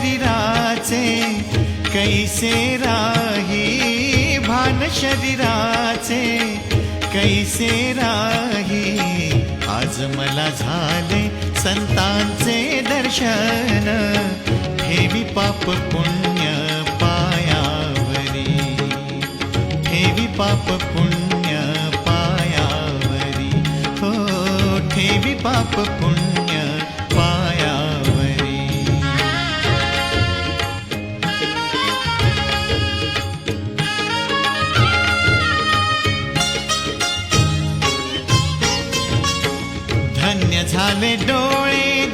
शरीराचे कैसे राही, भान शरीराचे कैसे राही। आज मला झाले संतांचे दर्शन, ठेवी पाप पुण्य पायावरी, ठेवी पाप पुण्य पायावरी, हो ठेवी पाप पुण्य पायावरी। धन्य झाले डोळे